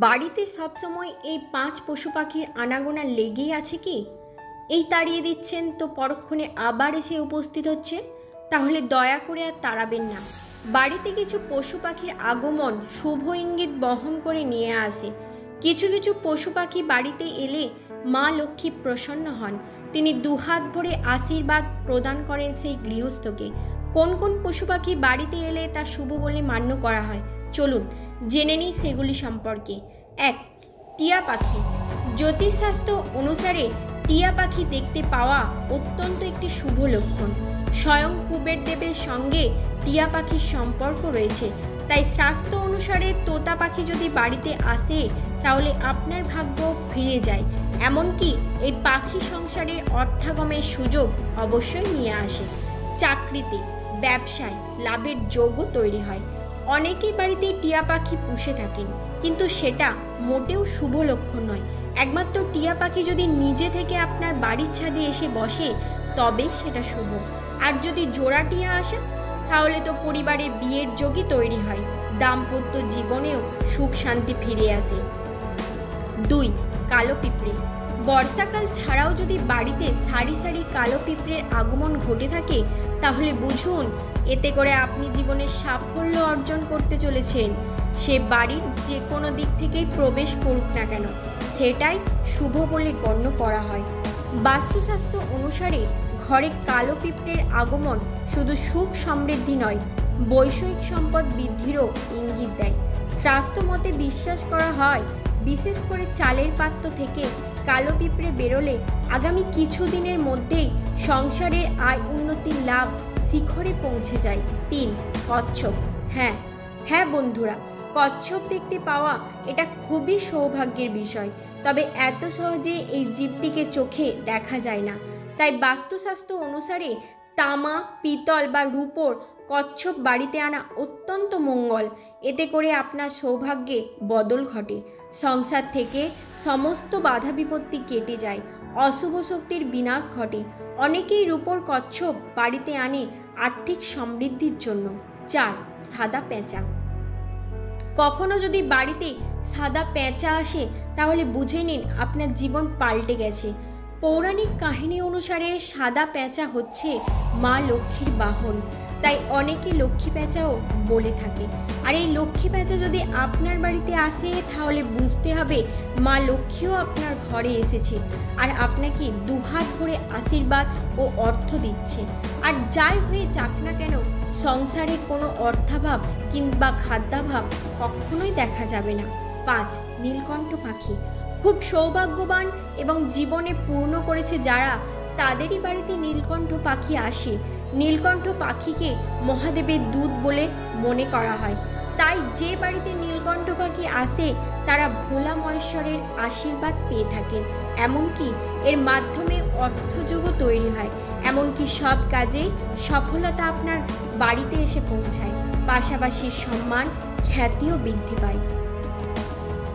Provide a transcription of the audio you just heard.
বাড়িতে সবসময় এই ৫ পশু পাখির আনাগোনা লেগেই আছে কি? এই তাড়িয়ে দিচ্ছেন তো পরক্ষণে আবার এসে উপস্থিত হচ্ছে। তাহলে দয়া করে আর তাড়াবেন না। বাড়িতে কিছু পশু পাখির আগমন শুভ ইঙ্গিত বহন করে নিয়ে আসে। কিছু কিছু পশু পাখি বাড়িতে এলে মা লক্ষ্মী প্রসন্ন হন। তিনি দুহাত ভরে আশীর্বাদ প্রদান করেন সেই গৃহস্থকে। কোন কোন পশু পাখি বাড়িতে এলে তা শুভ বলে মান্য করা হয়, চলুন জেনে নিই সেগুলি সম্পর্কে। ১. টিয়া পাখি। জ্যোতিষশাস্ত্র অনুসারে টিয়া পাখি দেখতে পাওয়া অত্যন্ত একটি শুভ লক্ষণ। স্বয়ং কুবের দেবের সঙ্গে টিয়া পাখির সম্পর্ক রয়েছে। তাই শাস্ত্র অনুসারে তোতা পাখি যদি বাড়িতে আসে তাহলে আপনার ভাগ্য ফিরে যায়। এমনকি এই পাখি সংসারের অর্থাগমের সুযোগ অবশ্যই নিয়ে আসে। চাকরিতে, ব্যবসায় লাভের যোগও তৈরি হয়। অনেকেই বাড়িতে টিয়া পাখি পুষে থাকেন, কিন্তু সেটা মোটেও শুভ লক্ষণ নয়। একমাত্র টিয়া পাখি যদি নিজে থেকে আপনার বাড়ির ছাদে এসে বসে তবে সেটা শুভ। আর যদি জোড়া টিয়া আসে তাহলে তো পরিবারে বিয়ের যোগই তৈরি হয়, দাম্পত্য জীবনেও সুখ শান্তি ফিরে আসে। ২. কালো পিঁপড়ে। বর্ষাকাল ছাড়াও যদি বাড়িতে সারি সারি কালো পিঁপড়ের আগমন ঘটে থাকে তাহলে বুঝুন এতে করে আপনি জীবনের সাফল্য অর্জন করতে চলেছেন। সে বাড়ির যে কোনো দিক থেকেই প্রবেশ করুক না কেন, সেটাই শুভ বলে গণ্য করা হয়। বাস্তুশাস্ত্র অনুসারে ঘরে কালো পিঁপড়ের আগমন শুধু সুখ সমৃদ্ধি নয়, বৈষয়িক সম্পদ বৃদ্ধিরও ইঙ্গিত দেয়। স্বাস্থ্য মতে বিশ্বাস করা হয়, বিশেষ করে চালের পাত্র থেকে কালো পিঁপড়ে বেরোলে আগামী কিছুদিনের মধ্যেই সংসারের আয় উন্নতির লাভ শিখরে পৌঁছে যায়। ৩. কচ্ছপ। হ্যাঁ বন্ধুরা, কচ্ছপ দেখতে পাওয়া এটা খুবই সৌভাগ্যের বিষয়। তবে এত সহজে এই জীবটিকে চোখে দেখা যায় না। তাই বাস্তুশাস্ত্র অনুসারে তামা, পিতল বা রূপোর কচ্ছপ বাড়িতে আনা অত্যন্ত মঙ্গল। এতে করে আপনার সৌভাগ্যে বদল ঘটে, সংসার থেকে সমস্ত বাধা বিপত্তি কেটে যায়, অশুভ শক্তির বিনাশ ঘটে। অনেকেই রূপোর কচ্ছপ বাড়িতে আনে আর্থিক সমৃদ্ধির জন্য। ৪. সাদা পেঁচা। কখনো যদি বাড়িতে সাদা পেঁচা আসে তাহলে বুঝে নিন আপনার জীবন পাল্টে গেছে। পৌরাণিক কাহিনী অনুসারে সাদা পেঁচা হচ্ছে মা লক্ষ্মীর বাহন, তাই অনেকে লক্ষ্মী পেঁচাও বলে থাকে। আর এই লক্ষ্মী পেঁচা যদি আপনার বাড়িতে আসে তাহলে বুঝতে হবে মা লক্ষ্মীও আপনার ঘরে এসেছে আর আপনাকে দুহাত ভরে আশীর্বাদ ও অর্থ দিচ্ছে। আর যাই হয়ে যাক না কেন, সংসারে কোনো অর্থাভাব কিংবা খাদ্যাভাব কখনোই দেখা যাবে না। ৫. নীলকণ্ঠ পাখি। খুব সৌভাগ্যবান এবং জীবনে পূর্ণ করেছে যারা, তাদেরই বাড়িতে নীলকণ্ঠ পাখি আসে। নীলকণ্ঠ পাখিকে মহাদেবের দূত বলে মনে করা হয়। তাই যে বাড়িতে নীলকণ্ঠ পাখি আসে তারা ভোলা মহেশ্বরের আশীর্বাদ পেয়ে থাকেন। এমনকি এর মাধ্যমে অর্থযোগও তৈরি হয়। এমনকি সব কাজেই সফলতা আপনার বাড়িতে এসে পৌঁছায়, পাশাপাশি সম্মান খ্যাতিও বৃদ্ধি পায়।